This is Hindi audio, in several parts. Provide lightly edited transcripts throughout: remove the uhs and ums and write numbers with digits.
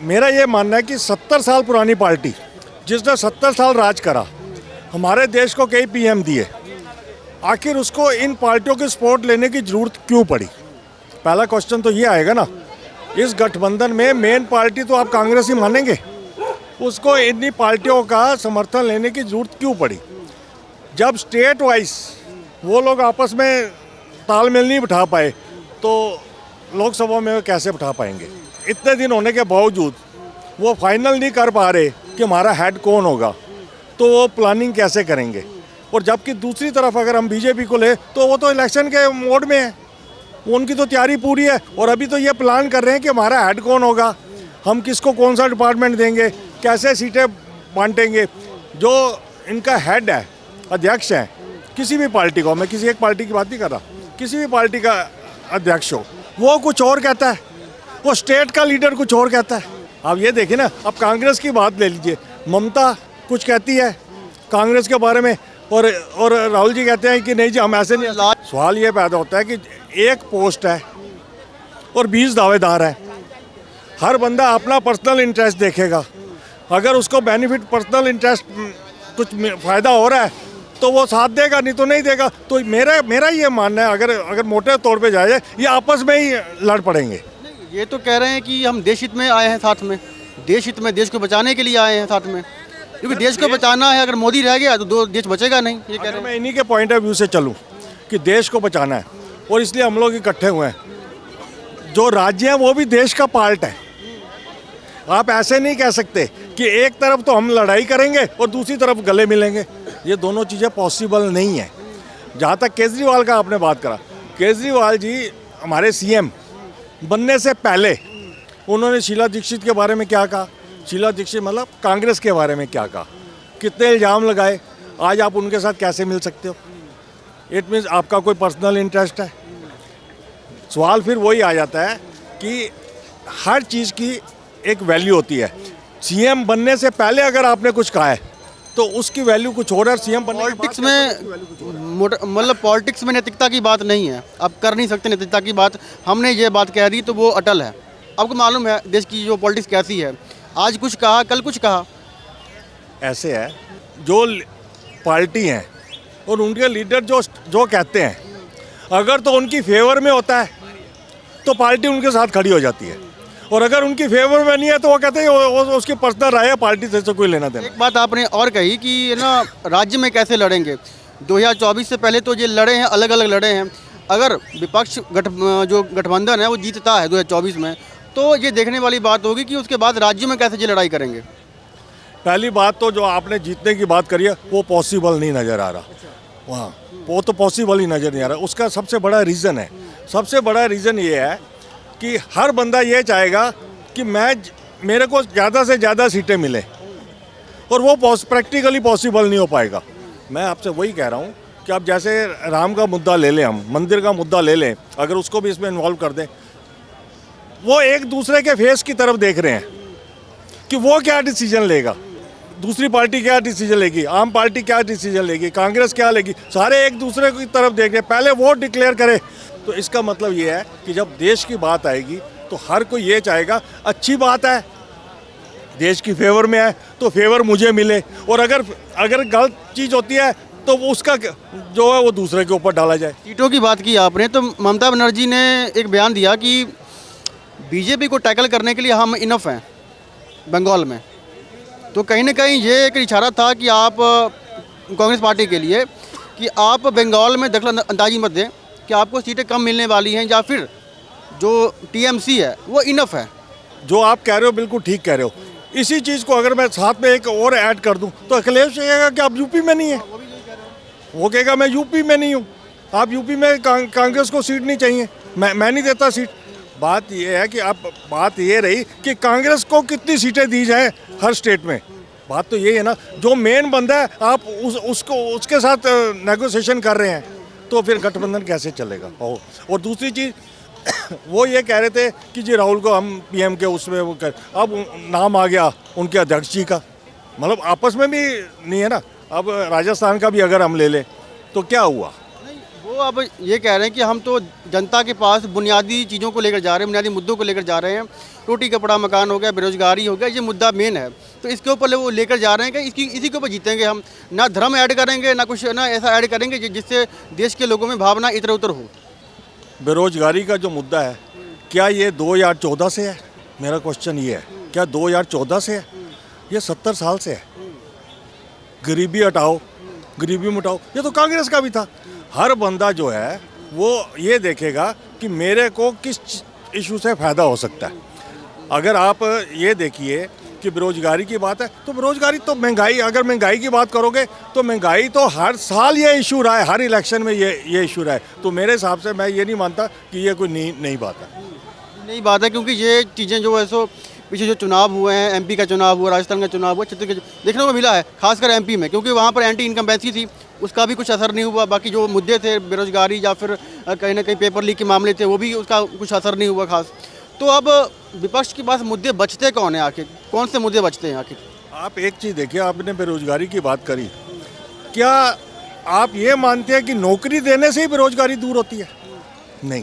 मेरा ये मानना है कि 70 साल पुरानी पार्टी जिसने 70 साल राज करा, हमारे देश को कई पीएम दिए, आखिर उसको इन पार्टियों की सपोर्ट लेने की ज़रूरत क्यों पड़ी? पहला क्वेश्चन तो ये आएगा ना। इस गठबंधन में मेन पार्टी तो आप कांग्रेस ही मानेंगे, उसको इन्हीं पार्टियों का समर्थन लेने की ज़रूरत क्यों पड़ी? जब स्टेट वाइज वो लोग आपस में तालमेल नहीं बिठा पाए तो लोकसभा में वो कैसे बिठा पाएंगे? इतने दिन होने के बावजूद वो फाइनल नहीं कर पा रहे कि हमारा हेड कौन होगा, तो वो प्लानिंग कैसे करेंगे? और जबकि दूसरी तरफ अगर हम बीजेपी को ले तो वो तो इलेक्शन के मोड में है, उनकी तो तैयारी पूरी है और अभी तो ये प्लान कर रहे हैं कि हमारा हेड कौन होगा, हम किसको कौन सा डिपार्टमेंट देंगे, कैसे सीटें बांटेंगे। जो इनका हेड है, अध्यक्ष है किसी भी पार्टी को, मैं किसी एक पार्टी की बात नहीं कर रहा, किसी भी पार्टी का अध्यक्ष हो, वो कुछ और कहता है, वो स्टेट का लीडर कुछ और कहता है। आप ये देखिए ना, अब कांग्रेस की बात ले लीजिए, ममता कुछ कहती है कांग्रेस के बारे में और राहुल जी कहते हैं कि नहीं जी हम ऐसे नहीं। सवाल ये पैदा होता है कि एक पोस्ट है और 20 दावेदार हैं, हर बंदा अपना पर्सनल इंटरेस्ट देखेगा। अगर उसको बेनिफिट पर्सनल इंटरेस्ट कुछ फ़ायदा हो रहा है तो वो साथ देगा, नहीं तो नहीं देगा। तो मेरा ये मानना है, अगर मोटे तौर पे जाए ये आपस में ही लड़ पड़ेंगे। ये तो कह रहे हैं कि हम देश हित में आए हैं, साथ में देश हित में, देश को बचाने के लिए आए हैं साथ में, क्योंकि देश को बचाना है। अगर मोदी रह गया तो देश बचेगा नहीं। ये कह रहे हैं। मैं इन्हीं के पॉइंट ऑफ व्यू से चलूँ कि देश को बचाना है और इसलिए हम लोग इकट्ठे हुए हैं। जो राज्य हैं वो भी देश का पार्ट है। आप ऐसे नहीं कह सकते कि एक तरफ तो हम लड़ाई करेंगे और दूसरी तरफ गले मिलेंगे, ये दोनों चीज़ें पॉसिबल नहीं है। जहाँ तक केजरीवाल का आपने बात करा, केजरीवाल जी हमारे सीएम बनने से पहले उन्होंने शीला दीक्षित के बारे में क्या कहा, शीला दीक्षित मतलब कांग्रेस के बारे में क्या कहा, कितने इल्ज़ाम लगाए। आज आप उनके साथ कैसे मिल सकते हो? इट मीन्स आपका कोई पर्सनल इंटरेस्ट है। सवाल फिर वही आ जाता है कि हर चीज़ की एक वैल्यू होती है। सीएम बनने से पहले अगर आपने कुछ कहा है तो उसकी वैल्यू कुछ और है, सीएम बनने पॉलिटिक्स में मतलब पॉलिटिक्स में नैतिकता की बात नहीं है। आप कर नहीं सकते नैतिकता की बात। हमने ये बात कह दी तो वो अटल है। आपको मालूम है देश की जो पॉलिटिक्स कैसी है, आज कुछ कहा कल कुछ कहा। ऐसे है, जो पार्टी हैं और उनके लीडर जो कहते हैं, अगर तो उनकी फेवर में होता है तो पार्टी उनके साथ खड़ी हो जाती है, और अगर उनकी फेवर में नहीं है तो वो कहते हैं उसकी पर्सनल राय है, पार्टी से कोई लेना देना। एक बात आपने और कही कि ना राज्य में कैसे लड़ेंगे। 2024 से पहले तो ये लड़े हैं, अलग अलग लड़े हैं। अगर विपक्ष जो गठबंधन है वो जीतता है 2024 में, तो ये देखने वाली बात होगी कि उसके बाद राज्य में कैसे ये लड़ाई करेंगे। पहली बात तो जो आपने जीतने की बात करी है वो पॉसिबल नहीं नज़र आ रहा, वहाँ वो तो पॉसिबल ही नज़र नहीं आ रहा। उसका सबसे बड़ा रीज़न है, सबसे बड़ा रीज़न ये है कि हर बंदा ये चाहेगा कि मेरे को ज़्यादा से ज़्यादा सीटें मिले, और वो प्रैक्टिकली पॉसिबल नहीं हो पाएगा। मैं आपसे वही कह रहा हूँ कि आप जैसे राम का मुद्दा ले लें, हम मंदिर का मुद्दा ले लें, अगर उसको भी इसमें इन्वॉल्व कर दें, वो एक दूसरे के फेस की तरफ देख रहे हैं कि वो क्या डिसीजन लेगा, दूसरी पार्टी क्या डिसीजन लेगी, आम पार्टी क्या डिसीजन लेगी, कांग्रेस क्या लेगी, सारे एक दूसरे की तरफ देख रहे हैं। पहले वोट डिक्लेयर करे। तो इसका मतलब ये है कि जब देश की बात आएगी तो हर कोई ये चाहेगा, अच्छी बात है देश की फेवर में है तो फेवर मुझे मिले, और अगर गलत चीज़ होती है तो उसका जो है वो दूसरे के ऊपर डाला जाए। सीटों की बात की आपने, तो ममता बनर्जी ने एक बयान दिया कि बीजेपी को टैकल करने के लिए हम इनफ हैं बंगाल में। तो कहीं ना कहीं ये एक इशारा था कि आप कांग्रेस पार्टी के लिए कि आप बंगाल में दखल अंदाजी मत दें कि आपको सीटें कम मिलने वाली हैं, या फिर जो टीएमसी है वो इनफ है। जो आप कह रहे हो बिल्कुल ठीक कह रहे हो। इसी चीज़ को अगर मैं साथ में एक और ऐड कर दूं तो अखिलेश कहेगा कि आप यूपी में नहीं है, वो कहेगा मैं यूपी में नहीं हूँ, आप यूपी में कांग्रेस को सीट नहीं चाहिए, मैं नहीं देता सीट। बात ये है कि बात ये रही कि कांग्रेस को कितनी सीटें दी जाए हर स्टेट में। बात तो ये है ना, जो मेन बंदा है आप उसके साथ नेगोशिएशन कर रहे हैं, तो फिर गठबंधन कैसे चलेगा। और दूसरी चीज़ वो ये कह रहे थे कि जी राहुल को हम पीएम के उसमें वो कर, अब नाम आ गया उनके अध्यक्ष जी का, मतलब आपस में भी नहीं है ना। अब राजस्थान का भी अगर हम ले लें तो क्या हुआ, वो आप ये कह रहे हैं कि हम तो जनता के पास बुनियादी चीज़ों को लेकर जा रहे हैं, बुनियादी मुद्दों को लेकर जा रहे हैं। रोटी कपड़ा मकान हो गया, बेरोजगारी हो गया, ये मुद्दा मेन है। तो इसके ऊपर वो लेकर जा रहे हैं कि इसी के ऊपर जीतेंगे हम। ना धर्म ऐड करेंगे, ना कुछ ना ऐसा ऐड करेंगे जिससे देश के लोगों में भावना इधर उधर हो। बेरोजगारी का जो मुद्दा है, क्या ये 2014 से है? मेरा क्वेश्चन ये है, क्या 2014 से है? ये 70 साल से है। गरीबी हटाओ, गरीबी मिटाओ, ये तो कांग्रेस का भी था। हर बंदा जो है वो ये देखेगा कि मेरे को किस इशू से फ़ायदा हो सकता है। अगर आप ये देखिए कि बेरोजगारी की बात है, तो बेरोजगारी तो महंगाई, अगर महंगाई की बात करोगे तो महंगाई तो हर साल ये इशू रहा है, हर इलेक्शन में ये इशू रहा है। तो मेरे हिसाब से मैं ये नहीं मानता कि ये कोई नई बात है। नई बात है, क्योंकि ये चीज़ें जो है सो पीछे जो चुनाव हुए हैं, एमपी का चुनाव हुआ, राजस्थान का चुनाव हुआ, छत्तीसगढ़ देखने को मिला है, खासकर एमपी में, क्योंकि वहाँ पर एंटी इनकम्बेंसी थी, उसका भी कुछ असर नहीं हुआ। बाकी जो मुद्दे थे बेरोजगारी या फिर कहीं ना कहीं पेपर लीक के मामले थे, वो भी उसका कुछ असर नहीं हुआ खास। तो अब विपक्ष के पास मुद्दे बचते कौन है आखिर? कौन से मुद्दे बचते हैं आखिर? आप एक चीज़ देखिए, आपने बेरोजगारी की बात करी, क्या आप ये मानते हैं कि नौकरी देने से ही बेरोजगारी दूर होती है? नहीं,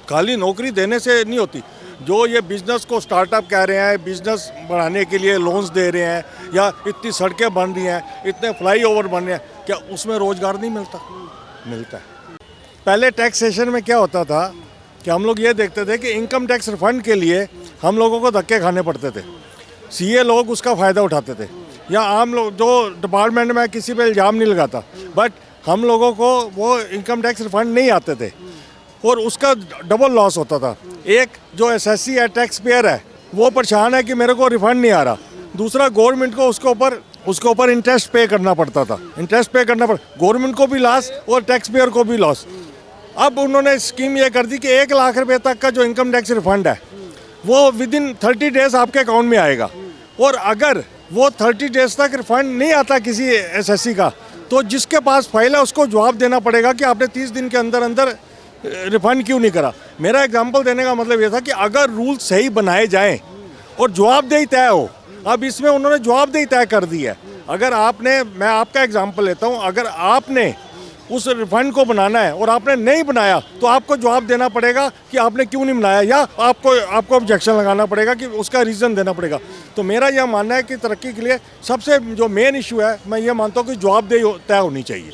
खाली नौकरी देने से नहीं होती। जो ये बिज़नेस को स्टार्टअप कह रहे हैं, बिज़नेस बढ़ाने के लिए लोन्स दे रहे हैं, या इतनी सड़कें बन रही हैं, इतने फ्लाईओवर बन रहे हैं, क्या उसमें रोज़गार नहीं मिलता? मिलता है। पहले टैक्सेशन में क्या होता था कि हम लोग ये देखते थे कि इनकम टैक्स रिफंड के लिए हम लोगों को धक्के खाने पड़ते थे। सीए लोग उसका फ़ायदा उठाते थे, या आम लोग जो डिपार्टमेंट में किसी पे इल्ज़ाम नहीं लगाता, बट हम लोगों को वो इनकम टैक्स रिफंड नहीं आते थे और उसका डबल लॉस होता था। एक जो एसएससी है, टैक्स पेयर है, वो परेशान है कि मेरे को रिफंड नहीं आ रहा। दूसरा, गवर्नमेंट को उसके ऊपर इंटरेस्ट पे करना पड़ता था, इंटरेस्ट पे करना गवर्नमेंट को भी लॉस और टैक्स पेयर को भी लॉस। अब उन्होंने स्कीम ये कर दी कि 1 लाख रुपए तक का जो इनकम टैक्स रिफंड है वो विद इन 30 डेज आपके अकाउंट में आएगा। और अगर वो 30 डेज तक रिफंड नहीं आता किसी एसएससी का, तो जिसके पास फाइल है उसको जवाब देना पड़ेगा कि आपने 30 दिन के अंदर अंदर रिफंड क्यों नहीं करा। मेरा एग्जांपल देने का मतलब ये था कि अगर रूल सही बनाए जाएं और जवाबदेही तय हो। अब इसमें उन्होंने जवाबदेही तय कर दी है। अगर आपने, मैं आपका एग्जांपल लेता हूं, अगर आपने उस रिफंड को बनाना है और आपने नहीं बनाया, तो आपको जवाब देना पड़ेगा कि आपने क्यों नहीं बनाया, या आपको ऑब्जेक्शन लगाना पड़ेगा कि उसका रीज़न देना पड़ेगा। तो मेरा यह मानना है कि तरक्की के लिए सबसे जो मेन इशू है, मैं ये मानता हूँ कि जवाबदेही तय होनी चाहिए।